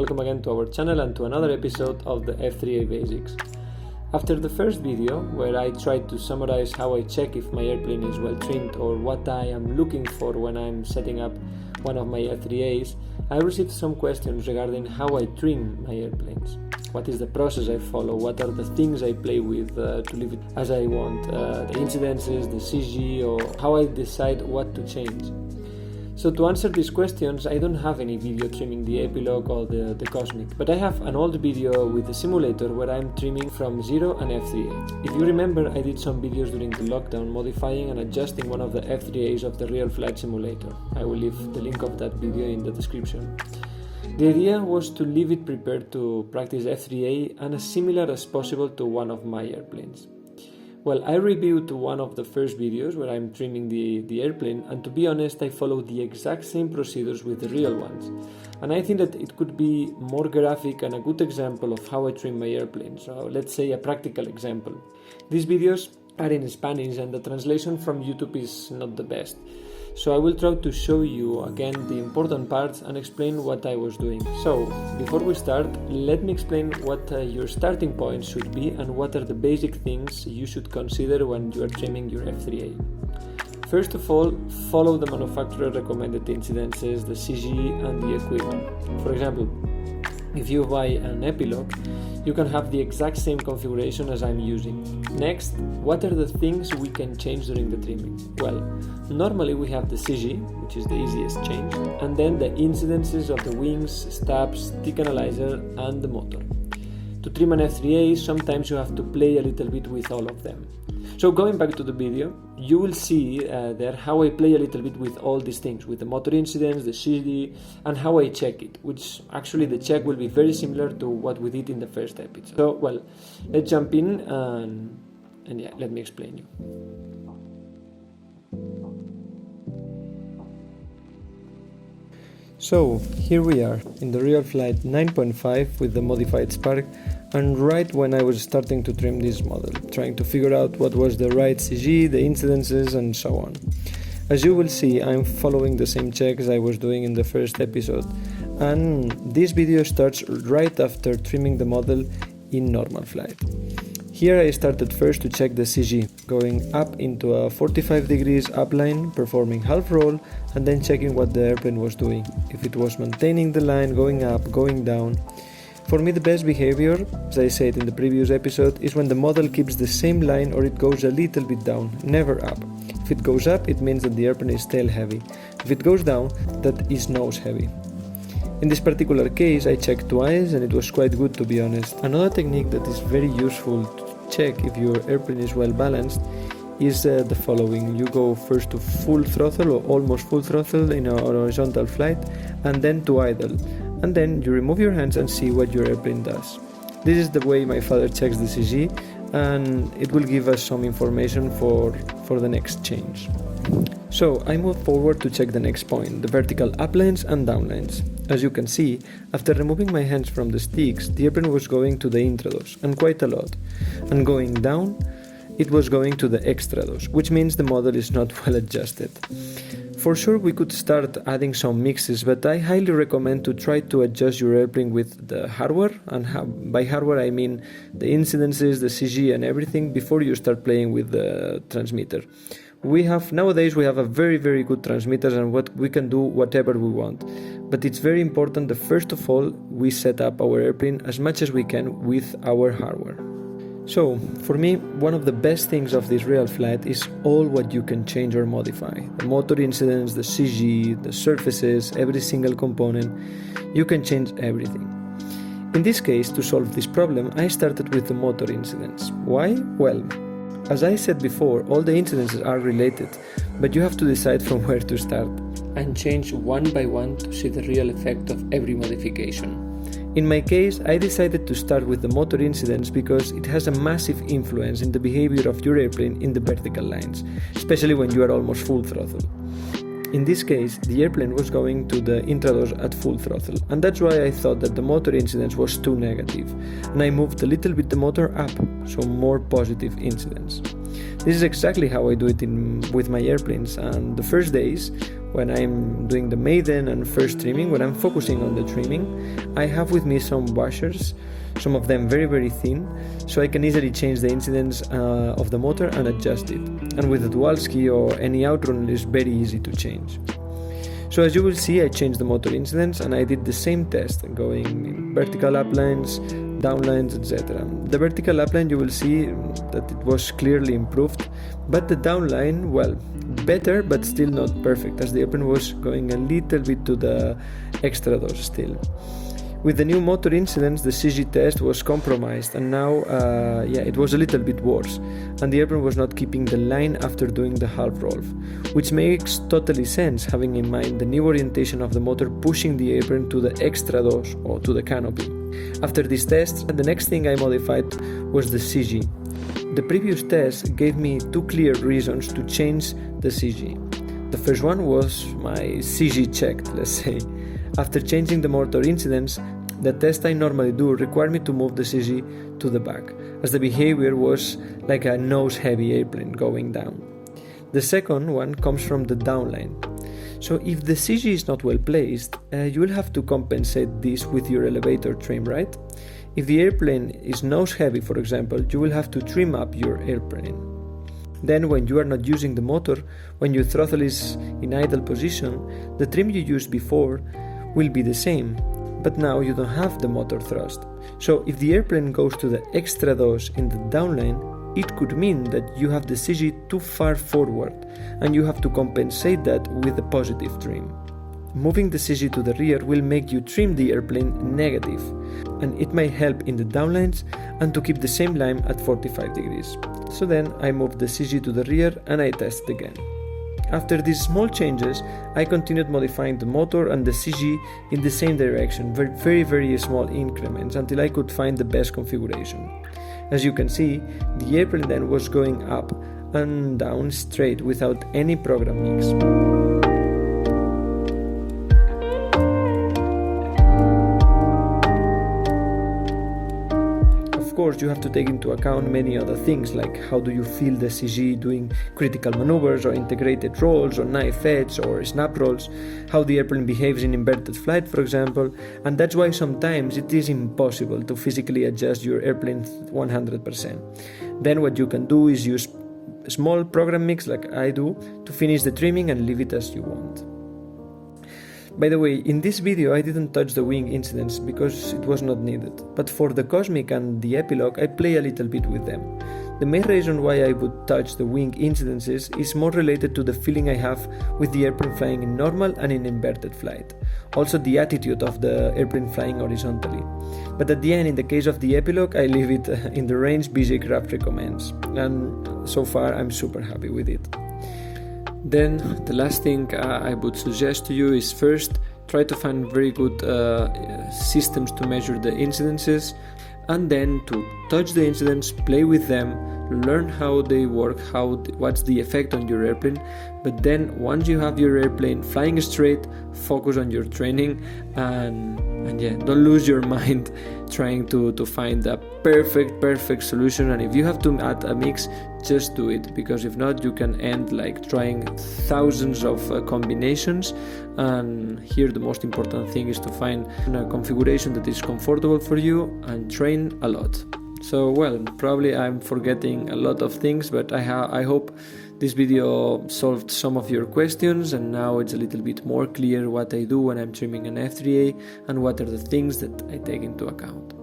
welcome again to our channel and to another episode of the F3A Basics. After the first video, where I tried to summarize how I check if my airplane is well trimmed or what I am looking for when I'm setting up one of my F3As, I received some questions regarding how I trim my airplanes. What is the process I follow? What are the things I play with to leave it as I want? The incidences, the CG, or how I decide what to change. So to answer these questions, I don't have any video trimming the epilogue or the cosmic, but I have an old video with the simulator where I'm trimming from 0 and F3A. If you remember, I did some videos during the lockdown modifying and adjusting one of the F3As of the real flight simulator. I will leave the link of that video in the description. The idea was to leave it prepared to practice F3A and as similar as possible to one of my airplanes. Well, I reviewed one of the first videos where I'm trimming the airplane, and to be honest, I follow the exact same procedures with the real ones. And I think that it could be more graphic and a good example of how I trim my airplane. So let's say a practical example. These videos are in Spanish and the translation from YouTube is not the best. So I will try to show you again the important parts and explain what I was doing. So before we start, let me explain what your starting point should be and what are the basic things you should consider when you are trimming your F3A. First of all, follow the manufacturer recommended incidences, the CG and the equipment. For example, if you buy an epilogue, you can have the exact same configuration as I'm using. Next, what are the things we can change during the trimming? Well, normally we have the CG, which is the easiest change, and then the incidences of the wings, stabs, stick analyzer, and the motor. To trim an F3A, sometimes you have to play a little bit with all of them. So going back to the video, you will see there how I play a little bit with all these things, with the motor incidents, the CG, and how I check it, which actually the check will be very similar to what we did in the first episode. So, well, let's jump in and yeah, let me explain you. So, here we are in the real flight 9.5 with the modified Spark, and right when I was starting to trim this model, trying to figure out what was the right CG, the incidences, and so on. As you will see, I'm following the same checks I was doing in the first episode, and this video starts right after trimming the model in normal flight. Here I started first to check the CG, going up into a 45 degrees upline, performing half roll, and then checking what the airplane was doing, if it was maintaining the line, going up, going down. For me, the best behavior, as I said in the previous episode, is when the model keeps the same line or it goes a little bit down, never up. If it goes up, it means that the airplane is tail heavy. If it goes down, that is nose heavy. In this particular case, I checked twice and it was quite good, to be honest. Another technique that is very useful to check if your airplane is well balanced is the following. You go first to full throttle or almost full throttle in a horizontal flight, and then to idle. And then you remove your hands and see what your airplane does. This is the way my father checks the CG, and it will give us some information for the next change. So I move forward to check the next point, the vertical uplines and downlines. As you can see, after removing my hands from the sticks, the airplane was going to the intrados, and quite a lot. And going down, it was going to the extrados, which means the model is not well adjusted. For sure we could start adding some mixes, but I highly recommend to try to adjust your airplane with the hardware, and by hardware I mean the incidences, the CG and everything before you start playing with the transmitter. Nowadays we have a very good transmitters, and we can do whatever we want. But it's very important that first of all we set up our airplane as much as we can with our hardware. So, for me, one of the best things of this real flight is all what you can change or modify. The motor incidents, the CG, the surfaces, every single component, you can change everything. In this case, to solve this problem, I started with the motor incidents. Why? Well, as I said before, all the incidents are related, but you have to decide from where to start and change one by one to see the real effect of every modification. In my case, I decided to start with the motor incidents because it has a massive influence in the behavior of your airplane in the vertical lines, especially when you are almost full throttle. In this case, the airplane was going to the intrados at full throttle, and that's why I thought that the motor incidence was too negative, and I moved a little bit the motor up, so more positive incidents. This is exactly how I do it with my airplanes, and the first days when I'm doing the maiden and first trimming, when I'm focusing on the trimming, I have with me some washers, some of them very thin, so I can easily change the incidence of the motor and adjust it. And with the dual ski or any outrun, it's very easy to change. So as you will see, I changed the motor incidence and I did the same test, going in vertical uplines, downlines, etc. The vertical upline, you will see that it was clearly improved, but the downline, well, better but still not perfect, as the airplane was going a little bit to the extra dose still. With the new motor incidence, the CG test was compromised, and now it was a little bit worse, and the airplane was not keeping the line after doing the half roll, which makes totally sense, having in mind the new orientation of the motor pushing the airplane to the extra dose or to the canopy. After this test, the next thing I modified was the CG. The previous test gave me two clear reasons to change the CG. The first one was my CG checked, let's say. After changing the motor incidence, the test I normally do required me to move the CG to the back, as the behavior was like a nose-heavy airplane going down. The second one comes from the downline. So if the CG is not well placed, you will have to compensate this with your elevator trim, right? If the airplane is nose-heavy, for example, you will have to trim up your airplane. Then when you are not using the motor, when your throttle is in idle position, the trim you used before will be the same, but now you don't have the motor thrust. So if the airplane goes to the extra dose in the downline, it could mean that you have the CG too far forward, and you have to compensate that with a positive trim. Moving the CG to the rear will make you trim the airplane negative, and it might help in the downlines and to keep the same line at 45 degrees. So then I moved the CG to the rear and I tested again. After these small changes, I continued modifying the motor and the CG in the same direction, very small increments, until I could find the best configuration. As you can see, the airplane then was going up and down straight without any program mix. Of course, you have to take into account many other things, like how do you feel the CG doing critical maneuvers or integrated rolls or knife edge or snap rolls, how the airplane behaves in inverted flight, for example, and that's why sometimes it is impossible to physically adjust your airplane 100%. Then what you can do is use a small program mix like I do to finish the trimming and leave it as you want. By the way, in this video I didn't touch the wing incidents because it was not needed, but for the cosmic and the epilogue I play a little bit with them. The main reason why I would touch the wing incidences is more related to the feeling I have with the airplane flying in normal and in inverted flight. Also the attitude of the airplane flying horizontally. But at the end, in the case of the epilogue, I leave it in the range BJ Craft recommends, and so far I'm super happy with it. Then the last thing I would suggest to you is first try to find very good systems to measure the incidences, and then to touch the incidents, play with them, learn how they work, what's the effect on your airplane. But then once you have your airplane flying straight, focus on your training and don't lose your mind trying to find a perfect solution. And if you have to add a mix, just do it, because if not, you can end like trying thousands of combinations. And here the most important thing is to find a configuration that is comfortable for you and train a lot. So well, probably I'm forgetting a lot of things, but I hope this video solved some of your questions, and now it's a little bit more clear what I do when I'm trimming an F3A and what are the things that I take into account.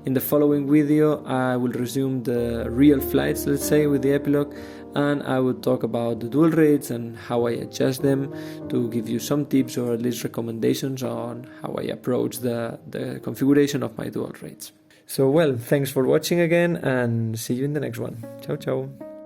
In the following video I will resume the real flights, let's say, with the epilogue, and I will talk about the dual rates and how I adjust them, to give you some tips or at least recommendations on how I approach the configuration of my dual rates. So well, thanks for watching again, and see you in the next one. Ciao ciao.